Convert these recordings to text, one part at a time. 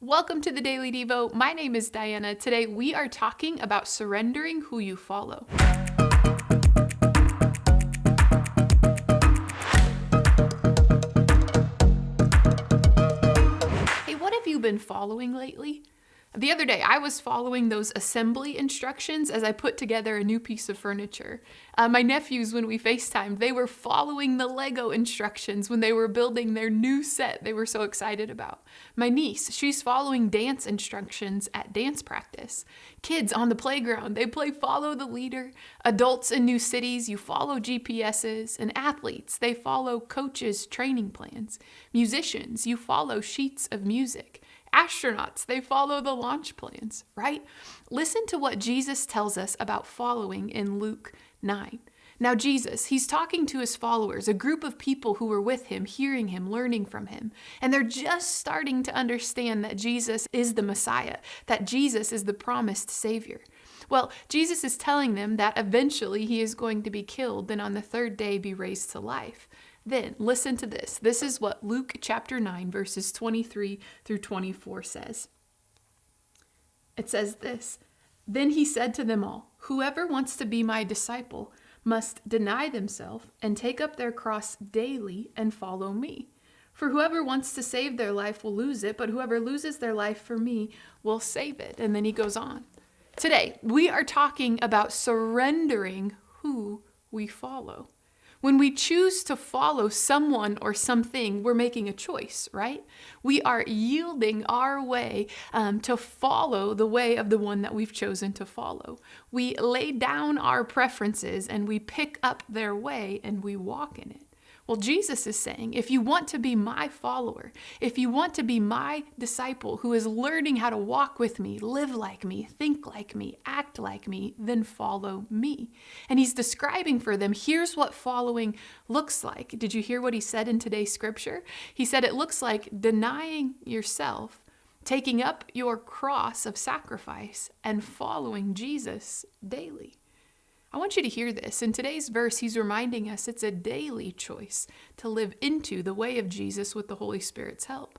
Welcome to the Daily Devo. My name is Diana. Today we are talking about surrendering who you follow. Hey, what have you been following lately? The other day, I was following those assembly instructions as I put together a new piece of furniture. My nephews, when we FaceTimed, they were following the Lego instructions when they were building their new set they were so excited about. My niece, she's following dance instructions at dance practice. Kids on the playground, they play follow the leader. Adults in new cities, you follow GPSs. And athletes, they follow coaches' training plans. Musicians, you follow sheets of music. Astronauts, they follow the launch plans, right? Listen to what Jesus tells us about following in Luke 9. Now Jesus, he's talking to his followers, a group of people who were with him, hearing him, learning from him. And they're just starting to understand that Jesus is the Messiah, that Jesus is the promised Savior. Well, Jesus is telling them that eventually he is going to be killed, then on the third day be raised to life. Then, listen to this. This is what Luke chapter 9, verses 23 through 24 says. It says this, "Then he said to them all, 'Whoever wants to be my disciple must deny themselves and take up their cross daily and follow me. For whoever wants to save their life will lose it, but whoever loses their life for me will save it.'" And then he goes on. Today, we are talking about surrendering who we follow. When we choose to follow someone or something, we're making a choice, right? We are yielding our way to follow the way of the one that we've chosen to follow. We lay down our preferences and we pick up their way and we walk in it. Well, Jesus is saying, if you want to be my follower, if you want to be my disciple who is learning how to walk with me, live like me, think like me, act like me, then follow me. And he's describing for them, here's what following looks like. Did you hear what he said in today's scripture? He said it looks like denying yourself, taking up your cross of sacrifice, and following Jesus daily. I want you to hear this. In today's verse, he's reminding us it's a daily choice to live into the way of Jesus with the Holy Spirit's help.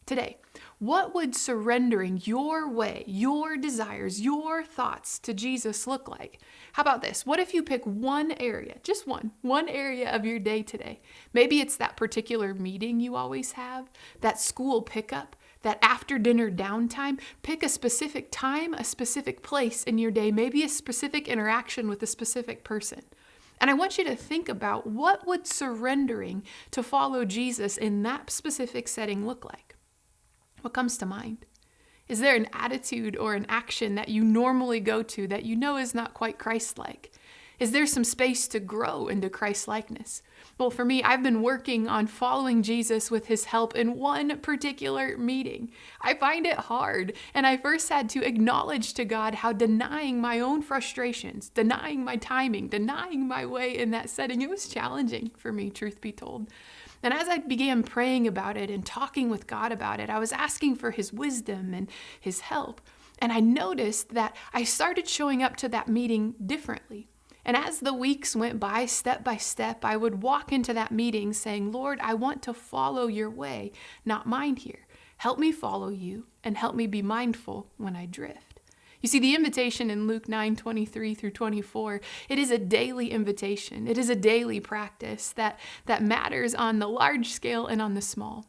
Today, what would surrendering your way, your desires, your thoughts to Jesus look like? How about this? What if you pick one area, just one area of your day today? Maybe it's that particular meeting you always have, that school pickup, that after dinner downtime. Pick a specific time, a specific place in your day, maybe a specific interaction with a specific person. And I want you to think about what would surrendering to follow Jesus in that specific setting look like? What comes to mind? Is there an attitude or an action that you normally go to that you know is not quite Christ-like? Is there some space to grow into Christ-likeness? Well, for me, I've been working on following Jesus with his help in one particular meeting. I find it hard, and I first had to acknowledge to God how denying my own frustrations, denying my timing, denying my way in that setting, it was challenging for me, truth be told. And as I began praying about it and talking with God about it, I was asking for his wisdom and his help. And I noticed that I started showing up to that meeting differently. And as the weeks went by step, I would walk into that meeting saying, "Lord, I want to follow your way, not mine here. Help me follow you and help me be mindful when I drift." You see, the invitation in Luke 9:23 through 24, it is a daily invitation. It is a daily practice that matters on the large scale and on the small.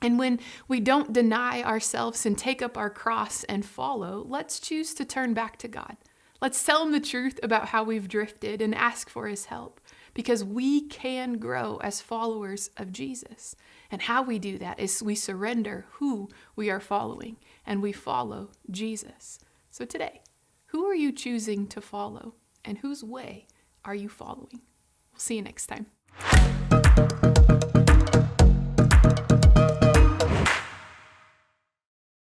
And when we don't deny ourselves and take up our cross and follow, let's choose to turn back to God. Let's tell him the truth about how we've drifted and ask for his help, because we can grow as followers of Jesus. And how we do that is we surrender who we are following and we follow Jesus. So today, who are you choosing to follow and whose way are you following? We'll see you next time.